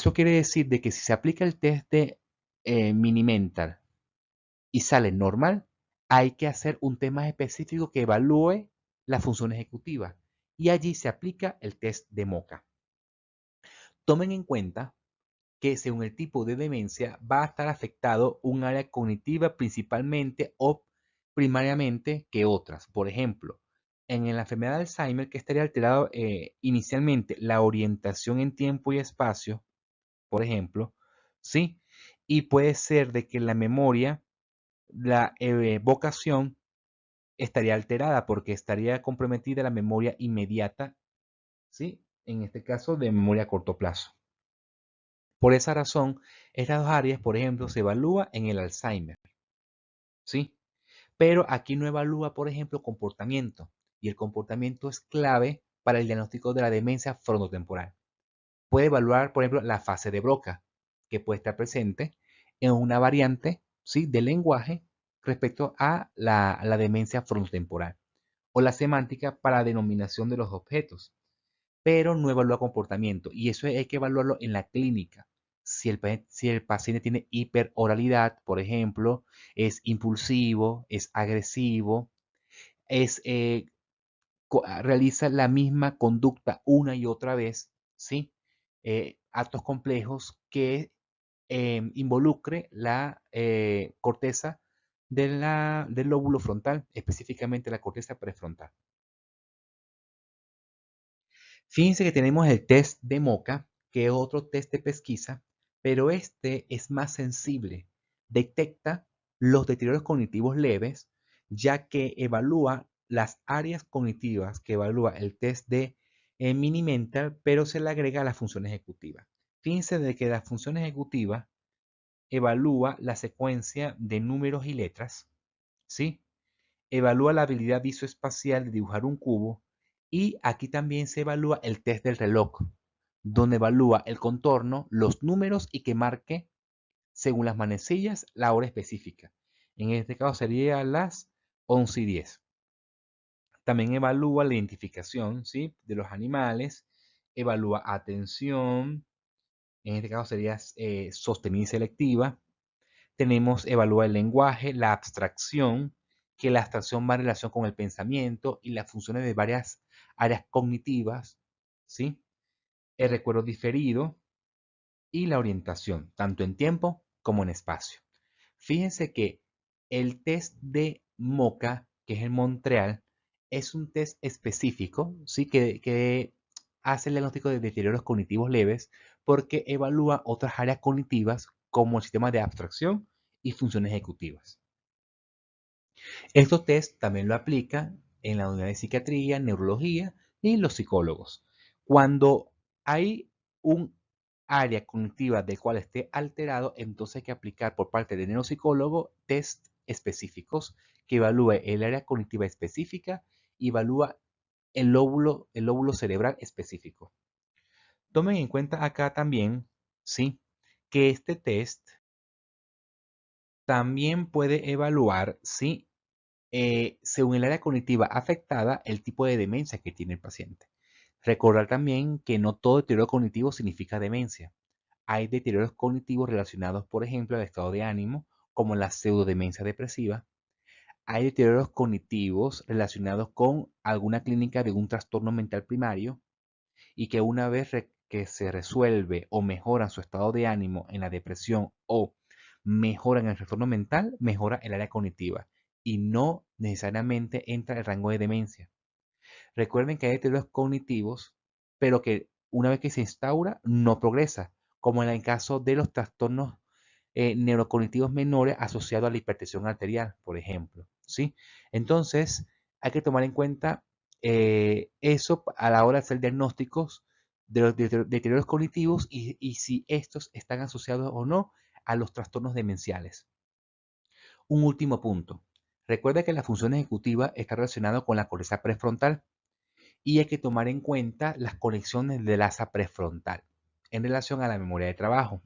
Eso quiere decir de que si se aplica el test de Mini-Mental y sale normal, hay que hacer un test más específico que evalúe la función ejecutiva. Y allí se aplica el test de MoCA. Tomen en cuenta que según el tipo de demencia va a estar afectado un área cognitiva principalmente o primariamente que otras. Por ejemplo, en la enfermedad de Alzheimer, que estaría alterado inicialmente la orientación en tiempo y espacio, por ejemplo, ¿sí? Y puede ser de que la memoria, la evocación estaría alterada porque estaría comprometida la memoria inmediata, ¿sí? En este caso, de memoria a corto plazo. Por esa razón, estas dos áreas, por ejemplo, se evalúa en el Alzheimer, ¿sí? Pero aquí no evalúa, por ejemplo, comportamiento. Y el comportamiento es clave para el diagnóstico de la demencia frontotemporal. Puede evaluar, por ejemplo, la fase de Broca, que puede estar presente en una variante, ¿sí?, del lenguaje respecto a la demencia frontotemporal. O la semántica para la denominación de los objetos, pero no evalúa comportamiento. Y eso hay que evaluarlo en la clínica. Si el paciente tiene hiperoralidad, por ejemplo, es impulsivo, es agresivo, es, realiza la misma conducta una y otra vez, ¿sí? Actos complejos que involucre la corteza del lóbulo frontal, específicamente la corteza prefrontal. Fíjense que tenemos el test de MoCA, que es otro test de pesquisa, pero este es más sensible. Detecta los deterioros cognitivos leves, ya que evalúa las áreas cognitivas que evalúa el test de Mini-Mental, pero se le agrega a la función ejecutiva. Fíjense de que la función ejecutiva evalúa la secuencia de números y letras, ¿sí? Evalúa la habilidad visoespacial de dibujar un cubo y aquí también se evalúa el test del reloj, donde evalúa el contorno, los números y que marque, según las manecillas, la hora específica. En este caso sería las 11:10. También evalúa la identificación, ¿sí?, de los animales, evalúa atención, en este caso sería sostenida y selectiva. Tenemos evalúa el lenguaje, la abstracción, que la abstracción va en relación con el pensamiento y las funciones de varias áreas cognitivas, ¿sí? El recuerdo diferido y la orientación, tanto en tiempo como en espacio. Fíjense que el test de MoCA, que es en Montreal, es un test específico, ¿sí?, que hace el diagnóstico de deterioros cognitivos leves porque evalúa otras áreas cognitivas como el sistema de abstracción y funciones ejecutivas. Estos test también lo aplican en la unidad de psiquiatría, neurología y los psicólogos. Cuando hay un área cognitiva del cual esté alterado, entonces hay que aplicar por parte del neuropsicólogo test específicos que evalúe el área cognitiva específica y evalúa el lóbulo cerebral específico. Tomen en cuenta acá también, ¿sí?, que este test también puede evaluar, ¿sí?, según el área cognitiva afectada, el tipo de demencia que tiene el paciente. Recordar también que no todo deterioro cognitivo significa demencia. Hay deterioros cognitivos relacionados, por ejemplo, al estado de ánimo, como la pseudodemencia depresiva. Hay deterioros cognitivos relacionados con alguna clínica de un trastorno mental primario y que una vez que se resuelve o mejora su estado de ánimo en la depresión o mejora en el trastorno mental, mejora el área cognitiva y no necesariamente entra en el rango de demencia. Recuerden que hay deterioros cognitivos, pero que una vez que se instaura no progresa, como en el caso de los trastornos neurocognitivos menores asociados a la hipertensión arterial, por ejemplo, ¿sí? Entonces, hay que tomar en cuenta eso a la hora de hacer diagnósticos de los deterioros cognitivos y si estos están asociados o no a los trastornos demenciales. Un último punto. Recuerda que la función ejecutiva está relacionada con la corteza prefrontal y hay que tomar en cuenta las conexiones del asa prefrontal en relación a la memoria de trabajo.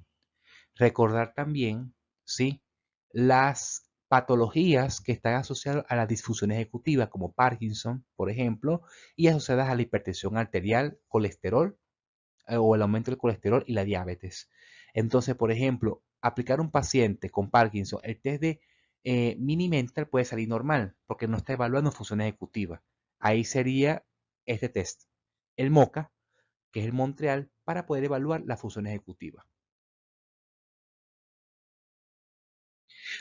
Recordar también, ¿sí?, las patologías que están asociadas a la disfunción ejecutiva, como Parkinson, por ejemplo, y asociadas a la hipertensión arterial, colesterol o el aumento del colesterol y la diabetes. Entonces, por ejemplo, aplicar a un paciente con Parkinson el test de mini mental puede salir normal porque no está evaluando función ejecutiva. Ahí sería este test, el MOCA, que es el Montreal, para poder evaluar la función ejecutiva.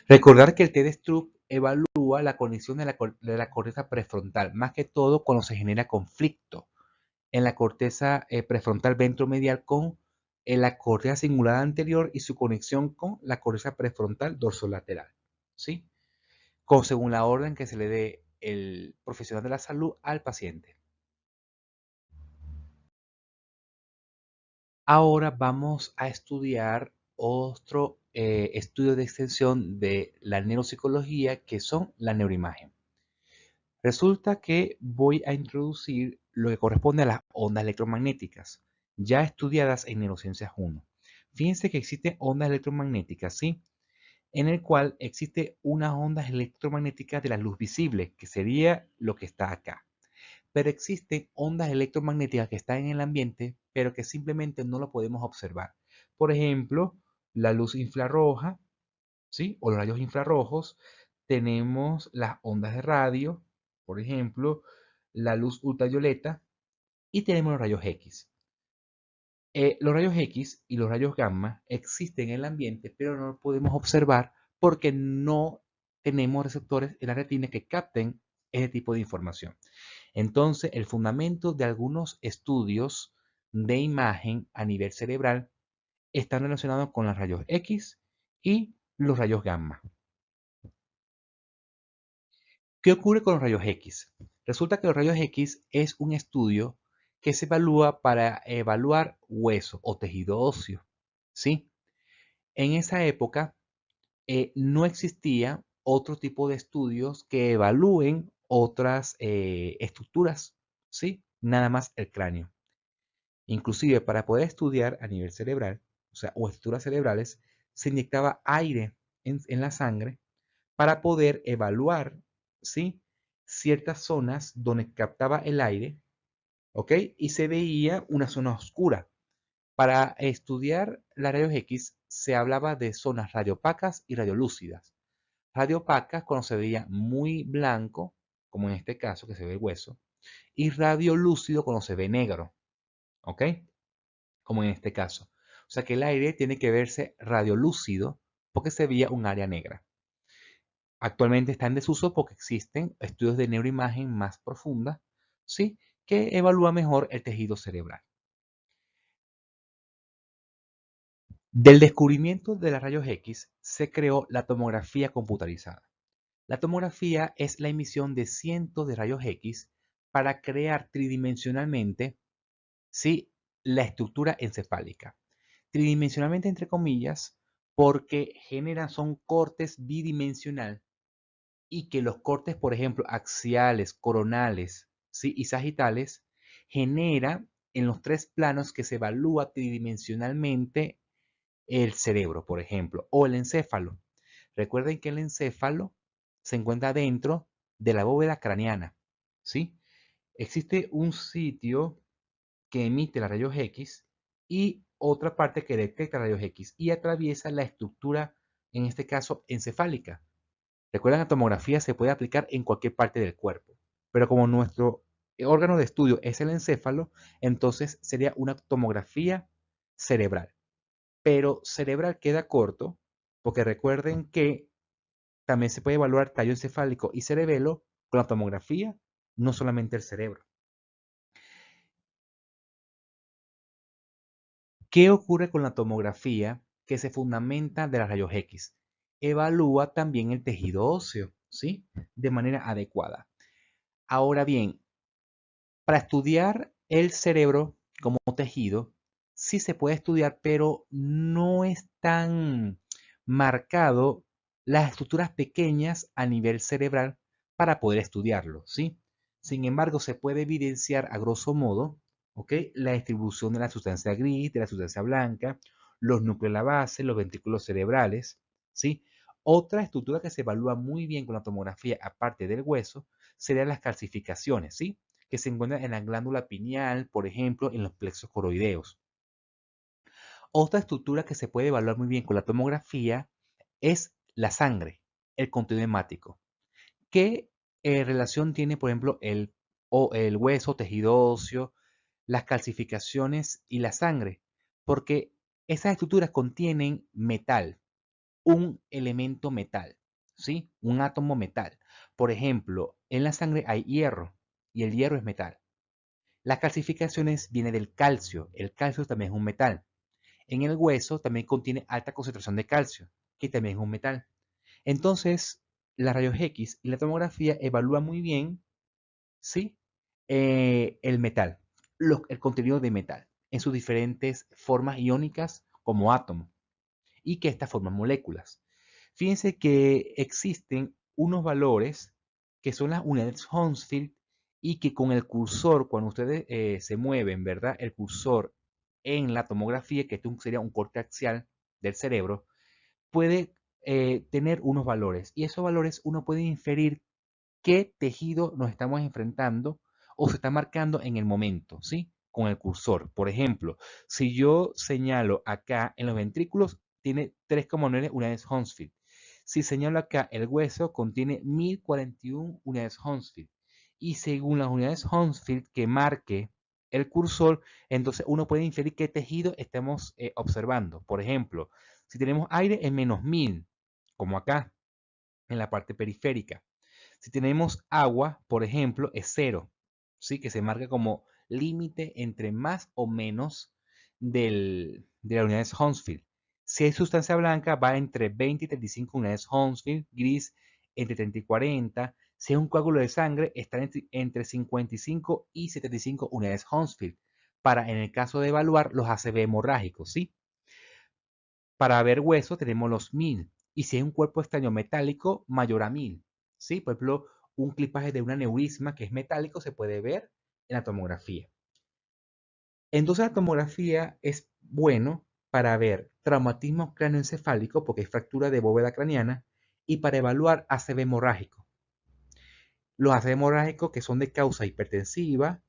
Recordar que el test de Stroop evalúa la conexión de la corteza prefrontal, más que todo cuando se genera conflicto en la corteza prefrontal ventromedial con la corteza cingulada anterior y su conexión con la corteza prefrontal dorsolateral, ¿sí? Según la orden que se le dé el profesional de la salud al paciente. Ahora vamos a estudiar otro estudio de extensión de la neuropsicología que son la neuroimagen. Resulta que voy a introducir lo que corresponde a las ondas electromagnéticas, ya estudiadas en Neurociencias 1. Fíjense que existen ondas electromagnéticas, ¿sí? En el cual existe unas ondas electromagnéticas de la luz visible, que sería lo que está acá. Pero existen ondas electromagnéticas que están en el ambiente, pero que simplemente no lo podemos observar. Por ejemplo, la luz infrarroja, ¿sí? O los rayos infrarrojos. Tenemos las ondas de radio, por ejemplo, la luz ultravioleta y tenemos los rayos X. Los rayos X y los rayos gamma existen en el ambiente, pero no los podemos observar porque no tenemos receptores en la retina que capten ese tipo de información. Entonces, el fundamento de algunos estudios de imagen a nivel cerebral están relacionados con los rayos X y los rayos gamma. ¿Qué ocurre con los rayos X? Resulta que los rayos X es un estudio que se evalúa para evaluar hueso o tejido óseo, ¿sí? En esa época no existía otro tipo de estudios que evalúen otras estructuras, ¿sí? Nada más el cráneo. Inclusive para poder estudiar a nivel cerebral, o sea, o estructuras cerebrales, se inyectaba aire en la sangre para poder evaluar, ¿sí? Ciertas zonas donde captaba el aire, ¿ok? Y se veía una zona oscura. Para estudiar la rayos X se hablaba de zonas radiopacas y radiolúcidas. Radiopacas cuando se veía muy blanco, como en este caso que se ve el hueso, y radiolúcido cuando se ve negro, ¿ok? Como en este caso. O sea que el aire tiene que verse radiolúcido porque se veía un área negra. Actualmente está en desuso porque existen estudios de neuroimagen más profunda, ¿sí? Que evalúa mejor el tejido cerebral. Del descubrimiento de los rayos X se creó la tomografía computarizada. La tomografía es la emisión de cientos de rayos X para crear tridimensionalmente, ¿sí? La estructura encefálica. Tridimensionalmente entre comillas porque son cortes bidimensional y que los cortes, por ejemplo, axiales, coronales, ¿sí? Y sagitales, genera en los tres planos que se evalúa tridimensionalmente el cerebro, por ejemplo, o el encéfalo. Recuerden que el encéfalo se encuentra dentro de la bóveda craneana, ¿sí? Existe un sitio que emite los rayos X y otra parte que detecta rayos X y atraviesa la estructura, en este caso, encefálica. Recuerden, la tomografía se puede aplicar en cualquier parte del cuerpo, pero como nuestro órgano de estudio es el encéfalo, entonces sería una tomografía cerebral. Pero cerebral queda corto, porque recuerden que también se puede evaluar tallo encefálico y cerebelo con la tomografía, no solamente el cerebro. ¿Qué ocurre con la tomografía que se fundamenta de los rayos X? Evalúa también el tejido óseo, ¿sí? De manera adecuada. Ahora bien, para estudiar el cerebro como tejido, sí se puede estudiar, pero no es tan marcado las estructuras pequeñas a nivel cerebral para poder estudiarlo, ¿sí? Sin embargo, se puede evidenciar a grosso modo, ¿ok? La distribución de la sustancia gris, de la sustancia blanca, los núcleos de la base, los ventrículos cerebrales, ¿sí? Otra estructura que se evalúa muy bien con la tomografía, aparte del hueso, serían las calcificaciones, ¿sí? Que se encuentran en la glándula pineal, por ejemplo, en los plexos coroideos. Otra estructura que se puede evaluar muy bien con la tomografía es la sangre, el contenido hemático. ¿Qué relación tiene, por ejemplo, el hueso, tejido óseo, las calcificaciones y la sangre? Porque esas estructuras contienen metal, un elemento metal, ¿sí? Un átomo metal. Por ejemplo, en la sangre hay hierro y el hierro es metal. Las calcificaciones vienen del calcio. El calcio también es un metal. En el hueso también contiene alta concentración de calcio, que también es un metal. Entonces, la rayos X y la tomografía evalúan muy bien, ¿sí? El metal, el contenido de metal, en sus diferentes formas iónicas como átomos y que estas forman moléculas. Fíjense que existen unos valores que son las unidades Hounsfield y que con el cursor, cuando ustedes se mueven, ¿verdad? El cursor en la tomografía, que esto sería un corte axial del cerebro, puede tener unos valores y esos valores uno puede inferir qué tejido nos estamos enfrentando o se está marcando en el momento, ¿sí? Con el cursor. Por ejemplo, si yo señalo acá en los ventrículos, tiene 3,9 unidades Hounsfield. Si señalo acá, el hueso contiene 1041 unidades Hounsfield. Y según las unidades Hounsfield que marque el cursor, entonces uno puede inferir qué tejido estamos observando. Por ejemplo, si tenemos aire en -1000, como acá, en la parte periférica. Si tenemos agua, por ejemplo, es 0, ¿sí? Que se marca como límite entre más o menos de las unidades Hounsfield. Si hay sustancia blanca, va entre 20 y 35 unidades Hounsfield, gris entre 30 y 40. Si es un coágulo de sangre, está entre 55 y 75 unidades Hounsfield, para en el caso de evaluar los ACV hemorrágicos, ¿sí? Para ver hueso tenemos los 1000. Y si es un cuerpo extraño metálico, mayor a 1000. ¿Sí? Por ejemplo, un clipaje de un aneurisma que es metálico se puede ver en la tomografía. Entonces la tomografía es bueno para ver traumatismo cráneoencefálico, porque es fractura de bóveda craneana, y para evaluar ACV hemorrágico. Los ACV hemorrágicos que son de causa hipertensiva,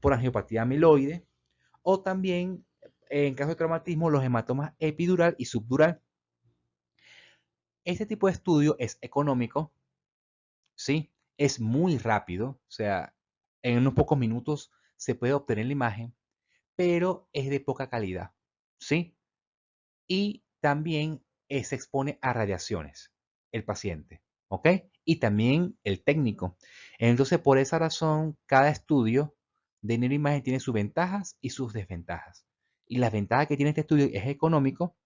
por angiopatía amiloide, o también, en caso de traumatismo, los hematomas epidural y subdural. Este tipo de estudio es económico, ¿sí? Es muy rápido, o sea, en unos pocos minutos se puede obtener la imagen, pero es de poca calidad, ¿sí? Y también se expone a radiaciones el paciente, ¿ok? Y también el técnico. Entonces, por esa razón, cada estudio de neuroimagen tiene sus ventajas y sus desventajas. Y las ventajas que tiene este estudio es económico,